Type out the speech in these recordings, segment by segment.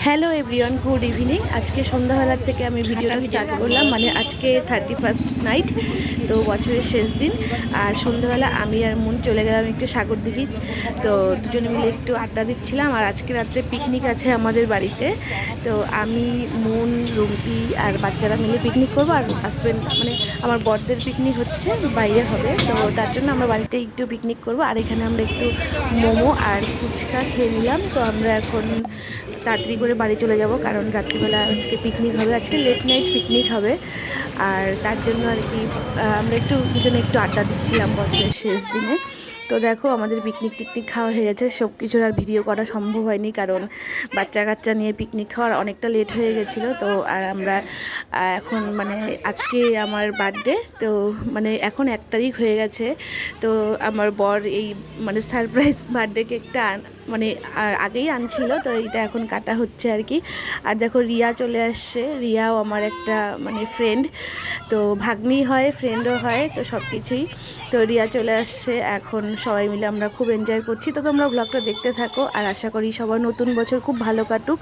Hello everyone, good evening. আজকে সন্ধ্যাবেলার থেকে আমি ভিডিওটা স্টার্ট করলাম। মানে আজকে 31st নাইট, তো বছরের শেষ দিন। আর সন্ধ্যাবেলা আমি আর মন চলে গেলাম একটু সাগর দিঘি। তো দুজনে মিলে একটু আড্ডা দিচ্ছিলাম। আর আজকে রাত্রে পিকনিক আছে আমাদের বাড়িতে। তো আমি, মন, রুমকি আর বাচ্চারা মিলে পিকনিক করবো। আর হাজব্যান্ড মানে আমার বরদের পিকনিক হচ্ছে, বাইরে হবে। তো তার জন্য আমরা বাড়িতে একটু পিকনিক করবো। আর এখানে আমরা একটু মোমো আর ফুচকা খেয়ে নিলাম। তো আমরা এখন তাড়াতাড়ি করে বাড়ি চলে যাব, কারণ রাত্রিবেলা আজকে পিকনিক হবে, আজকে লেট নাইট পিকনিক হবে। আর তার জন্য আর কি আমরা একটু দুজনে একটু আড্ডা দিচ্ছিলাম বছরের শেষ দিনে। তো দেখো আমাদের পিকনিক টিকনিক খাওয়া হয়ে গেছে, সব কিছুর আর ভিডিও করা সম্ভব হয়নি, কারণ বাচ্চা কাচ্চা নিয়ে পিকনিক খাওয়ার অনেকটা লেট হয়ে গেছিলো। তো আর আমরা এখন মানে আজকে আমার বার্থডে, তো মানে এখন 1 তারিখ হয়ে গেছে। তো আমার বর এই মানে সারপ্রাইজ বার্থডে কেকটা মানে আগেই আনছিল, তো এইটা এখন কাটা হচ্ছে আর কি। আর দেখো রিয়া চলে আসছে, রিয়াও আমার একটা মানে ফ্রেন্ড, তো ভাগ্নি হয়, ফ্রেন্ডও হয়, তো সব কিছুই। তো রিয়া চলে আসছে, এখন সবাই মিলে আমরা খুব এনজয় করছি। তো তোমরা ব্লগটা দেখতে থাকো, আর আশা করি সবার নতুন বছর খুব ভালো কাটুক,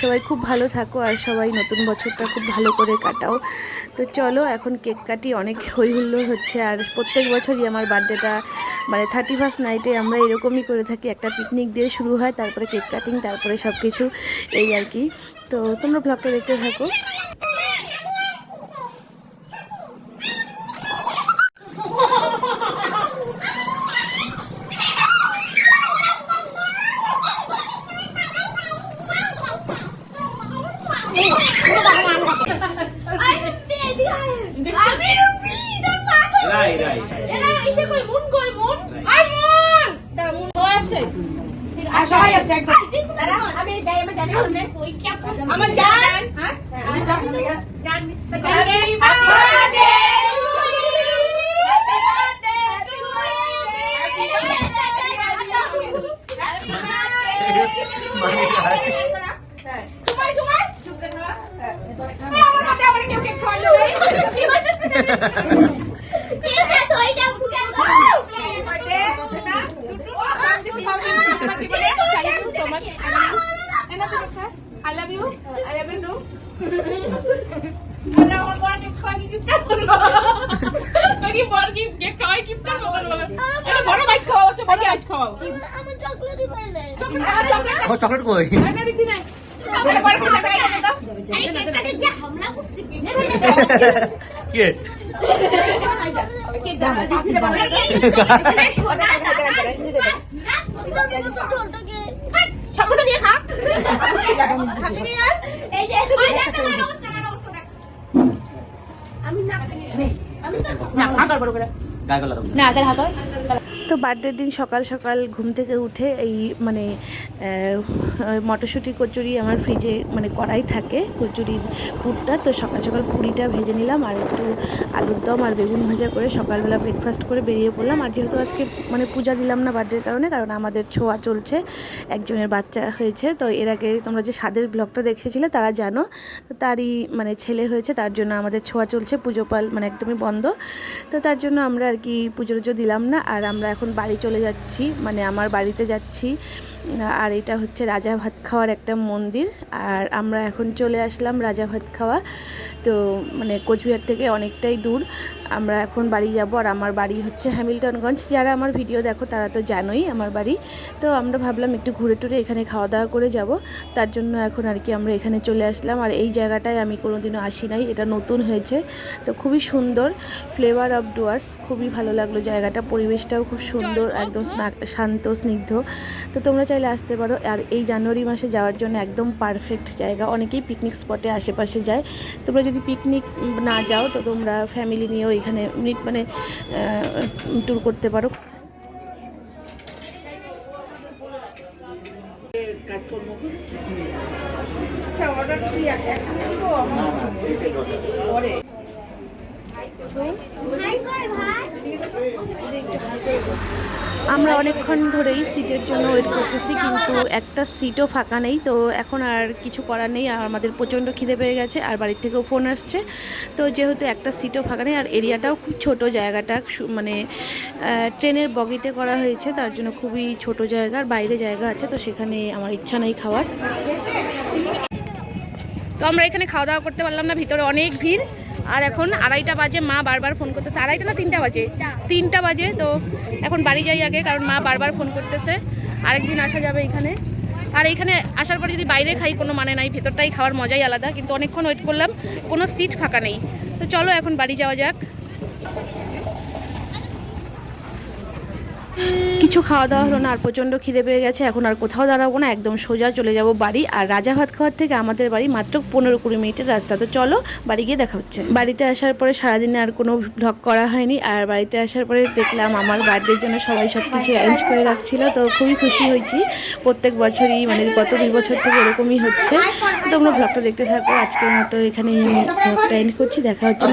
সবাই খুব ভালো থাকো, আর সবাই নতুন বছরটা খুব ভালো করে কাটাও। তো চলো এখন কেক কাটি, অনেক হই হুল্লোড় হচ্ছে। আর প্রত্যেক বছরই আমার বার্থডেটা মানে 31st নাইটে আমরা এরকমই করে থাকি, একটা পিকনিক দিয়ে শুরু হয়, তারপরে কেক কাটিং, তারপরে সব কিছু, এই আর কি। তো তোমরা ব্লগটা দেখতে থাকো। সবাই আসছে একদম। আমি আমার জান I love you. I love you too. আমার বড় কেক খাওয়া কি গিফট করব? নাকি বড় কেক খাওয়াই গিফট করব বলো? এটা বড় বাইট খাওয়া হচ্ছে, বড় বাইট খাওয়া। আমার চকলেটই পাই না। চকলেট? ও চকলেট কই? না দিদি নাই। আরে বড় করে দাও। আমি কেকটাকে কি হামলা করছি কি? কে? কেক দাও। দিদি দাও। সোনা দাও। ছোটকে সবটা দিয়ে খা। এই যে আমি না হাকার বড় করে না তার হাকার। তো বার্থডের দিন সকাল সকাল ঘুম থেকে উঠে এই মানে মটরশুঁটি কচুরি আমার ফ্রিজে মানে কড়াই থাকে, কচুরির পুরটা। তো সকাল সকাল পুরিটা ভেজে নিলাম, আর একটু আলুর দম আর বেগুন ভাজা করে সকালবেলা ব্রেকফাস্ট করে বেরিয়ে পড়লাম। আর যেহেতু আজকে মানে পূজা দিলাম না বার্থডের কারণে, কারণ আমাদের ছোঁয়া চলছে, একজনের বাচ্চা হয়েছে। তো এর আগে তোমরা যে স্বাদের ব্লগটা দেখেছিলে তারা জানো, তো তারই মানে ছেলে হয়েছে, তার জন্য আমাদের ছোঁয়া চলছে, পুজো পাল মানে একদমই বন্ধ। তো তার জন্য আমরা আর কি পুজো টুজো দিলাম না। আর আমরা এখন বাড়ি চলে যাচ্ছি, মানে আমার বাড়িতে যাচ্ছি। আর এটা হচ্ছে রাজা ভাত খাওয়ার একটা মন্দির, আর আমরা এখন চলে আসলাম রাজা ভাত খাওয়া। তো মানে কোচবিহার থেকে অনেকটাই দূর, আমরা এখন বাড়ি যাব। আর আমার বাড়ি হচ্ছে হ্যামিল্টনগঞ্জ, যারা আমার ভিডিও দেখো তারা তো জানোই আমার বাড়ি। তো আমরা ভাবলাম একটু ঘুরে টুরে এখানে খাওয়া দাওয়া করে যাব, তার জন্য এখন আর কি আমরা এখানে চলে আসলাম। আর এই জায়গাটায় আমি কোনোদিনও আসি নাই, এটা নতুন হয়েছে, তো খুবই সুন্দর, ফ্লেভার অফ ডুয়ার্স, খুবই ভালো লাগলো জায়গাটা, পরিবেশটাও খুব সুন্দর, একদম শান্ত স্নিগ্ধ। তো তোমরা চাইলে আসতে পারো। আর এই জানুয়ারি মাসে যাওয়ার জন্য একদম পারফেক্ট জায়গা, অনেকেই পিকনিক স্পটে আশেপাশে যায়। তোমরা যদি পিকনিক না যাও তো তোমরা ফ্যামিলি নিয়েও এখানে মানে ট্যুর করতে পারো। আচ্ছা অর্ডার কি এখন দিব পরে ভাই কই ভাই আমরা অনেকক্ষণ ধরেই সিটের জন্য ওয়েট করতেছি, কিন্তু একটা সিটও ফাঁকা নেই। তো এখন আর কিছু করার নেই, আর আমাদের প্রচণ্ড খিদে পেয়ে গেছে, আর বাড়ির থেকেও ফোন আসছে। তো যেহেতু একটা সিটও ফাঁকা নেই, আর এরিয়াটাও খুব ছোট, জায়গাটা মানে ট্রেনের বগিতে করা হয়েছে, তার জন্য খুবই ছোট জায়গা, আর বাইরে জায়গা আছে, তো সেখানে আমার ইচ্ছা নেই খাওয়ার। তো আমরা এখানে খাওয়া দাওয়া করতে পারলাম না, ভিতরে অনেক ভিড়। আর এখন 2:30 বাজে, মা বারবার ফোন করতেছে। 2:30 না 3টা বাজে? 3টা বাজে। তো এখন বাড়ি যাই আগে, কারণ মা বারবার ফোন করতেছে। আরেকদিন আসা যাবে এখানে। আর এইখানে আসার পরে যদি বাইরে খাই কোনো মানে নাই, ভেতরটাই খাওয়ার মজাই আলাদা। কিন্তু অনেকক্ষণ ওয়েট করলাম, কোনো সিট ফাঁকা নেই। তো চলো এখন বাড়ি যাওয়া যাক। কিছু খাওয়া দাওয়া হলো না, আর প্রচণ্ড খিদে পেয়ে গেছে। এখন আর কোথাও দাঁড়াবো না, একদম সোজা চলে যাব বাড়ি। আর রাজা ভাত খাওয়ার থেকে আমাদের বাড়ি মাত্র 15-20 মিনিটের রাস্তা। তো চলো বাড়ি গিয়ে দেখা হচ্ছে। বাড়িতে আসার পরে সারাদিনে আর কোনো ভ্লগ করা হয়নি। আর বাড়িতে আসার পরে দেখলাম আমার বার্থডের জন্য সবাই সব কিছু অ্যারেঞ্জ করে রাখছিল। তো খুবই খুশি হয়েছি, প্রত্যেক বছরই মানে গত 2 বছর থেকে এরকমই হচ্ছে। তোমরা ভ্লগটা দেখতে থাকো। আজকের মতো এখানেই ভ্লগটা এন্ড করছি। দেখা হচ্ছে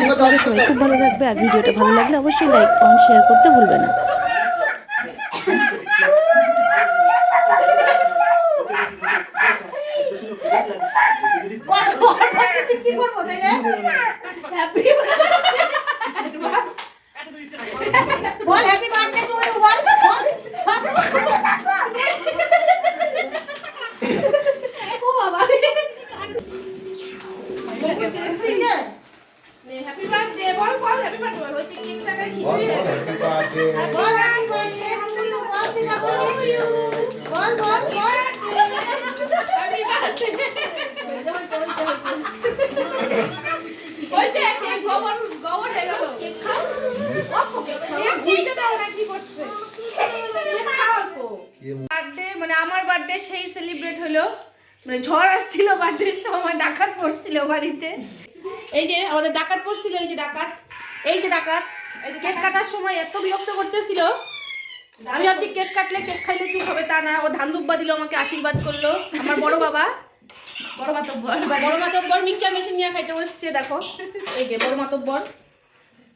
সবাই খুব ভালো থাকবে। আর ভিডিওটা ভালো লাগলে অবশ্যই লাইক কমেন্ট শেয়ার করতে ভুলবে না। বল হ্যাপি বার্থডে টু ইউ বল ও বাবা হ্যাপি বার্থডে বল বল হ্যাপি বার্থডে বল হচ্ছে কেক কাটা খিচুড়ি বল হ্যাপি বার্থডে টু ইউ বল দিনা বল বল বল বল হ্যাপি বার্থডে ওইটা কেক গোবর গোবর হয়ে গেল কেক খাও বার্থডে মানে আমার বার্থডে সেই সেলিব্রেট হলো, মানে ঝড় আসছিল বার্থডের সময়, ডাকাত পড়ছিল বাড়িতে। এই যে আমাদের ডাকাত পড়ছিল, এই যে ডাকাত, এই যে ডাকাত, এই যে কেক কাটার সময় এত বিরক্ত করতেছিল। আমি ভাবছি কেক কাটলে কেক খাইলে চুপ হবে, তা না, ও ধান দুব্বা দিল, আমাকে আশীর্বাদ করলো। আমার বড় বাবা, বড় মাতব্বর মিক্সচার মেশিন নিয়ে খাইতে বসছে। দেখো এই যে বড় মাতব্বর,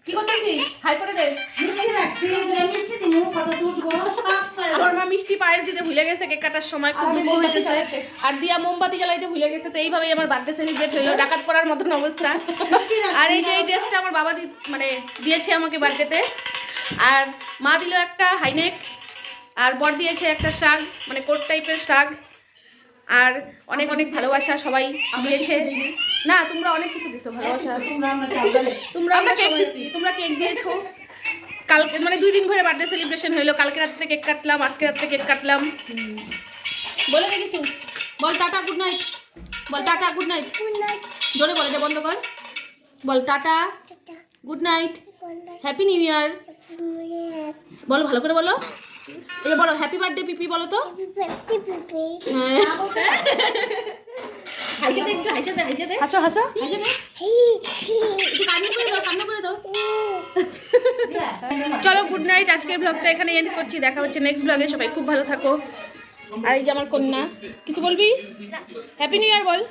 কি করতেছিস? হাই করে দে। মিষ্টি রাখছি, মিষ্টি দিমু, ফটো তুলবো। আমার মা মিষ্টি পায়েস দিতে ভুলে গেছে কেক কাটার সময়, খুব দুঃখ হইতেছে। আর দিয়া মোমবাতি জ্বালাইতে ভুলে গেছে। তো এইভাবেই আমার বার্থডে সেলিব্রেট হলো, ডাকাত পড়ার মতন অবস্থা। আর এই যে এই ড্রেসটা আমার বাবা মানে দিয়েছে আমাকে বার্থডেতে। আর মা দিল একটা হাইনেক, আর বর দিয়েছে একটা শাগ, মানে কোট টাইপের শাগ। আর অনেক অনেক ভালোবাসা সবাই দিয়েছে। না তোমরা অনেক কিছু দিছো, ভালোবাসা। তোমরা কেক দিয়েছো। কালকে মানে 2 দিন ধরে বার্থডে সেলিব্রেশন হইলো। কালকে রাত্রে কেক কাটলাম, আজকে রাত্রে কেক কাটলাম। বলে রে কিছু বল, টাটা গুড নাইট বল, টাটা গুড নাইট জোরে বলে, বন্ধ কর, বল tata good night happy new year বলো, ভালো করে বলো। এই যে বলো হ্যাপি বার্থডে পিপি বলো তো। হাসি দে একটু, হাসি দে, হাসি দে, হাসো হাসো, একটু কান্না করে দাও, কান্না করে দাও। চলো গুড নাইট, আজকের ব্লগটা এখানে এন্ড করছি। দেখা হচ্ছে নেক্সট ব্লগে। সবাই খুব ভালো থাকো। আর এই যে আমার কন্যা, কিছু বলবি? হ্যাপি নিউ ইয়ার বল।